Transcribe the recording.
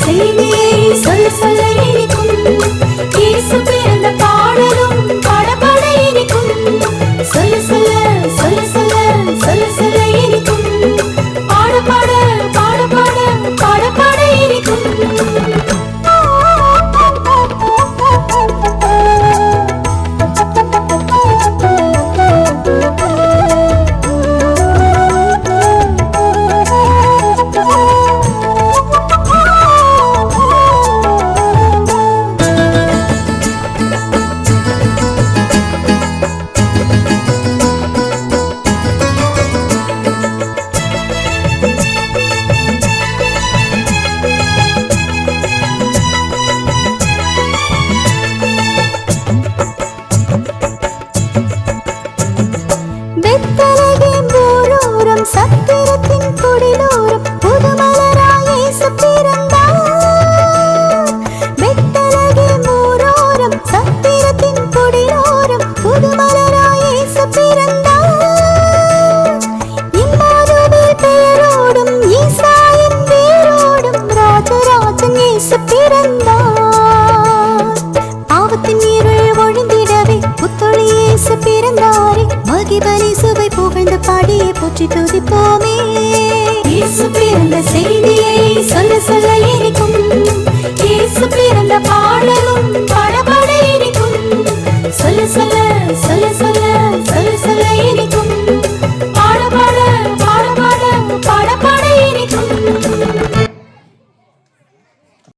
செய்தியை சொல்ல சொல்ல இனிக்கும். இயேசு பிறந்த பாடலும் பாட பாட இனிக்கும். சொல்ல சொல்ல சொல்ல சொல்ல சொல்ல சொல்ல இனிக்கும். பாட பாட பாட பாட பாட பாட இனிக்கும். சத்திரத்தின் குடிலோரம் புதுமலராய் இயேசு பிறந்தார். பெத்லகேம் ஊரோரம் சத்திரத்தின் குடிலோரம் புதுமலராய் இயேசு பிறந்தார். இம்மானுவேல் பெயரோடும் ஈசாயின் வேரோடும் ராஜராஜன் இயேசு பிறந்தார். பாவத்தின் இருள் ஒழிந்திடவே புத்தொளி இயேசு பிறந்தாரே. மகிபலி சுவை புகழ்ந்து பாடியே போற்றி துதிப்போமே.